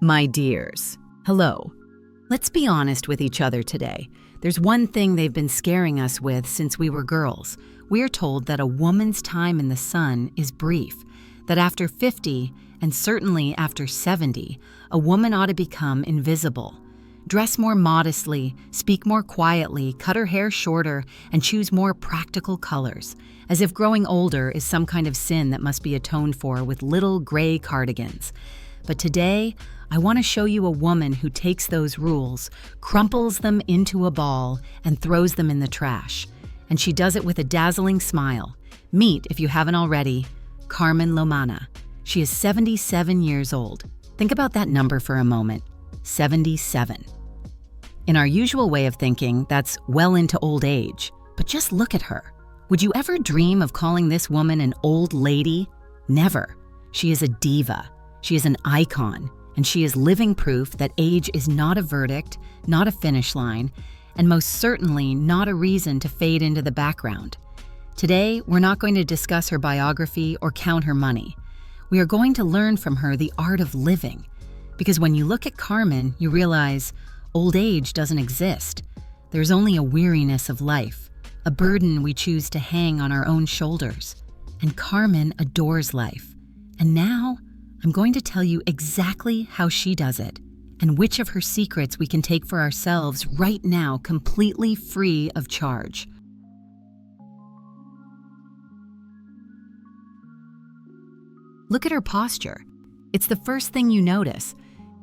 My dears, hello. Let's be honest with each other today. There's one thing they've been scaring us with since we were girls. We are told that a woman's time in the sun is brief, that after 50, and certainly after 70, a woman ought to become invisible. Dress more modestly, speak more quietly, cut her hair shorter, and choose more practical colors, as if growing older is some kind of sin that must be atoned for with little gray cardigans. But today, I want to show you a woman who takes those rules, crumples them into a ball, and throws them in the trash. And she does it with a dazzling smile. Meet, if you haven't already, Carmen Lomana. She is 77 years old. Think about that number for a moment. 77. In our usual way of thinking, that's well into old age. But just look at her. Would you ever dream of calling this woman an old lady? Never. She is a diva. She is an icon. And she is living proof that age is not a verdict, not a finish line, and most certainly not a reason to fade into the background. Today, we're not going to discuss her biography or count her money. We are going to learn from her the art of living. Because when you look at Carmen, you realize old age doesn't exist. There's only a weariness of life, a burden we choose to hang on our own shoulders. And Carmen adores life. And now, I'm going to tell you exactly how she does it, and which of her secrets we can take for ourselves right now, completely free of charge. Look at her posture. It's the first thing you notice,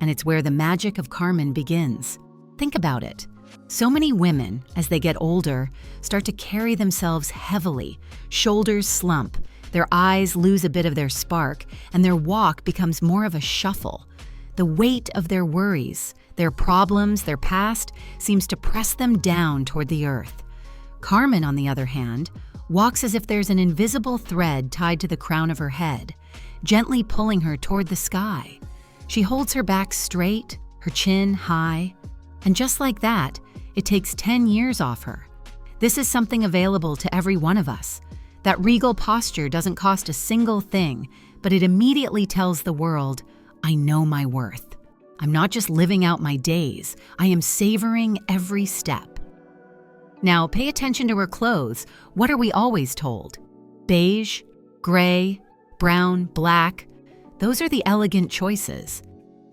and it's where the magic of Carmen begins. Think about it. So many women, as they get older, start to carry themselves heavily, shoulders slump, their eyes lose a bit of their spark, and their walk becomes more of a shuffle. The weight of their worries, their problems, their past, seems to press them down toward the earth. Carmen, on the other hand, walks as if there's an invisible thread tied to the crown of her head, gently pulling her toward the sky. She holds her back straight, her chin high, and just like that, it takes 10 years off her. This is something available to every one of us. That regal posture doesn't cost a single thing, but it immediately tells the world, I know my worth. I'm not just living out my days, I am savoring every step. Now, pay attention to her clothes. What are we always told? Beige, gray, brown, black. Those are the elegant choices.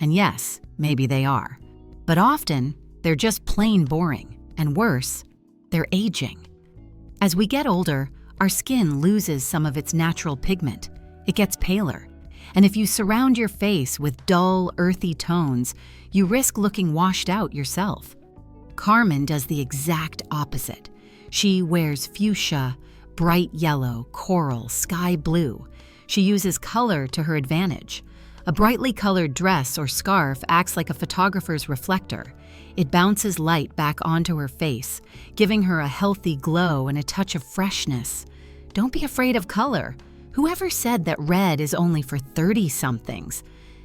And yes, maybe they are. But often, they're just plain boring. And worse, they're aging. As we get older, our skin loses some of its natural pigment. It gets paler. And if you surround your face with dull, earthy tones, you risk looking washed out yourself. Carmen does the exact opposite. She wears fuchsia, bright yellow, coral, sky blue. She uses color to her advantage. A brightly colored dress or scarf acts like a photographer's reflector. It bounces light back onto her face, giving her a healthy glow and a touch of freshness. Don't be afraid of color. Whoever said that red is only for 30-somethings?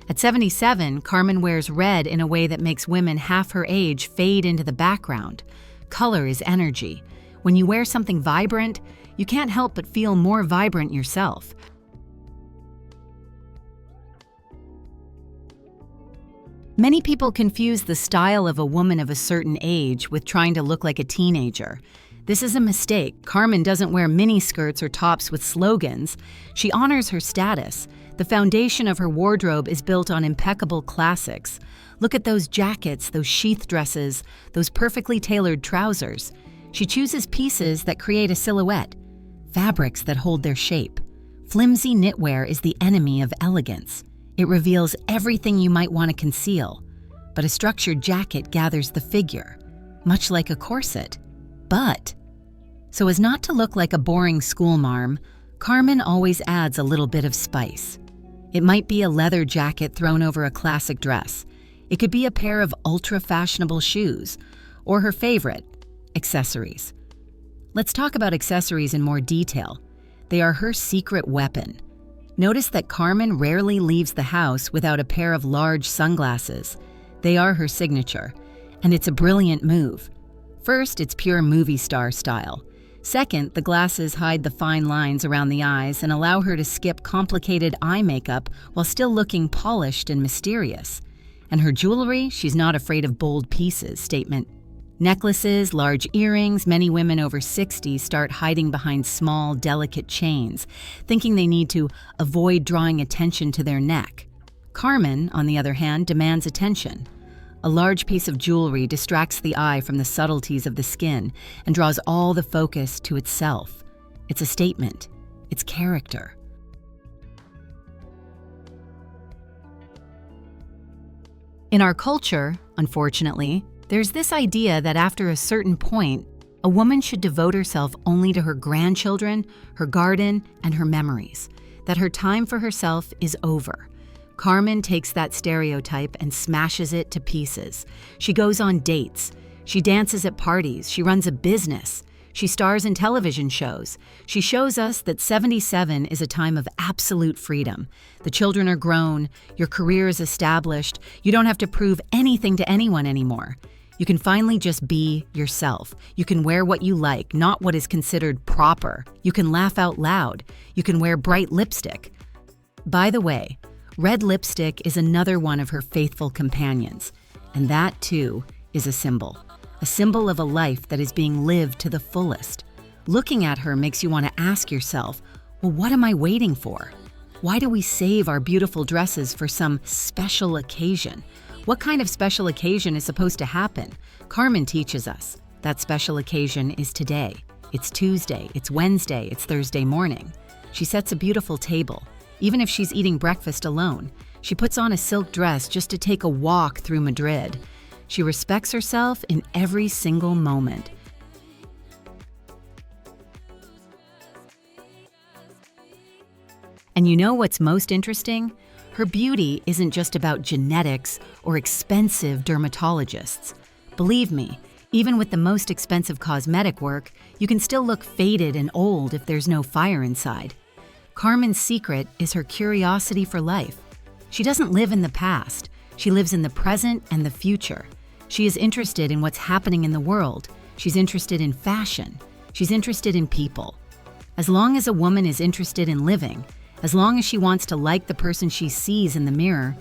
At 77, Carmen wears red in a way that makes women half her age fade into the background. Color is energy. When you wear something vibrant, you can't help but feel more vibrant yourself. Many people confuse the style of a woman of a certain age with trying to look like a teenager. This is a mistake. Carmen doesn't wear miniskirts or tops with slogans. She honors her status. The foundation of her wardrobe is built on impeccable classics. Look at those jackets, those sheath dresses, those perfectly tailored trousers. She chooses pieces that create a silhouette, fabrics that hold their shape. Flimsy knitwear is the enemy of elegance. It reveals everything you might want to conceal, but a structured jacket gathers the figure, much like a corset. But, so as not to look like a boring schoolmarm, Carmen always adds a little bit of spice. It might be a leather jacket thrown over a classic dress. It could be a pair of ultra-fashionable shoes, or her favorite, accessories. Let's talk about accessories in more detail. They are her secret weapon. Notice that Carmen rarely leaves the house without a pair of large sunglasses. They are her signature, and it's a brilliant move. First, it's pure movie star style. Second, the glasses hide the fine lines around the eyes and allow her to skip complicated eye makeup while still looking polished and mysterious. And her jewelry, she's not afraid of bold pieces, statement. Necklaces, large earrings, many women over 60 start hiding behind small, delicate chains, thinking they need to avoid drawing attention to their neck. Carmen, on the other hand, demands attention. A large piece of jewelry distracts the eye from the subtleties of the skin and draws all the focus to itself. It's a statement. It's character. In our culture, unfortunately, there's this idea that after a certain point, a woman should devote herself only to her grandchildren, her garden, and her memories, that her time for herself is over. Carmen takes that stereotype and smashes it to pieces. She goes on dates. She dances at parties. She runs a business. She stars in television shows. She shows us that 77 is a time of absolute freedom. The children are grown. Your career is established. You don't have to prove anything to anyone anymore. You can finally just be yourself. You can wear what you like, not what is considered proper. You can laugh out loud. You can wear bright lipstick. By the way, red lipstick is another one of her faithful companions. And that, too, is a symbol of a life that is being lived to the fullest. Looking at her makes you want to ask yourself, well, what am I waiting for? Why do we save our beautiful dresses for some special occasion? What kind of special occasion is supposed to happen? Carmen teaches us that special occasion is today. It's Tuesday, it's Wednesday, it's Thursday morning. She sets a beautiful table. Even if she's eating breakfast alone, she puts on a silk dress just to take a walk through Madrid. She respects herself in every single moment. And you know what's most interesting? Her beauty isn't just about genetics or expensive dermatologists. Believe me, even with the most expensive cosmetic work, you can still look faded and old if there's no fire inside. Carmen's secret is her curiosity for life. She doesn't live in the past. She lives in the present and the future. She is interested in what's happening in the world. She's interested in fashion. She's interested in people. As long as a woman is interested in living, as long as she wants to like the person she sees in the mirror,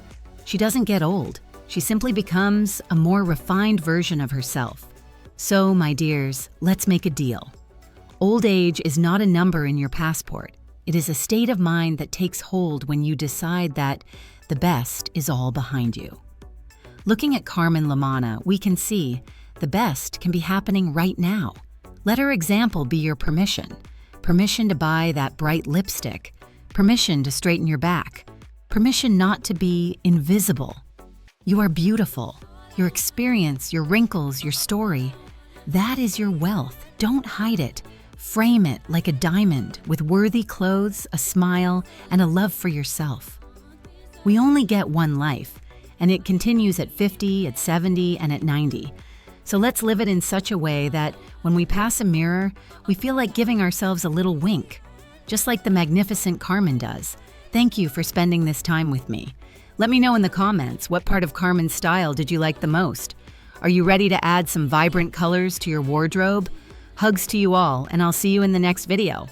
she doesn't get old. She simply becomes a more refined version of herself. So, my dears, let's make a deal. Old age is not a number in your passport. It is a state of mind that takes hold when you decide that the best is all behind you. Looking at Carmen Lomana, we can see the best can be happening right now. Let her example be your permission. Permission to buy that bright lipstick. Permission to straighten your back. Permission not to be invisible. You are beautiful. Your experience, your wrinkles, your story, that is your wealth. Don't hide it. Frame it like a diamond with worthy clothes, a smile, and a love for yourself. We only get one life, and it continues at 50, at 70, and at 90. So let's live it in such a way that when we pass a mirror, we feel like giving ourselves a little wink, just like the magnificent Carmen does. Thank you for spending this time with me. Let me know in the comments, what part of Carmen's style did you like the most? Are you ready to add some vibrant colors to your wardrobe? Hugs to you all, and I'll see you in the next video.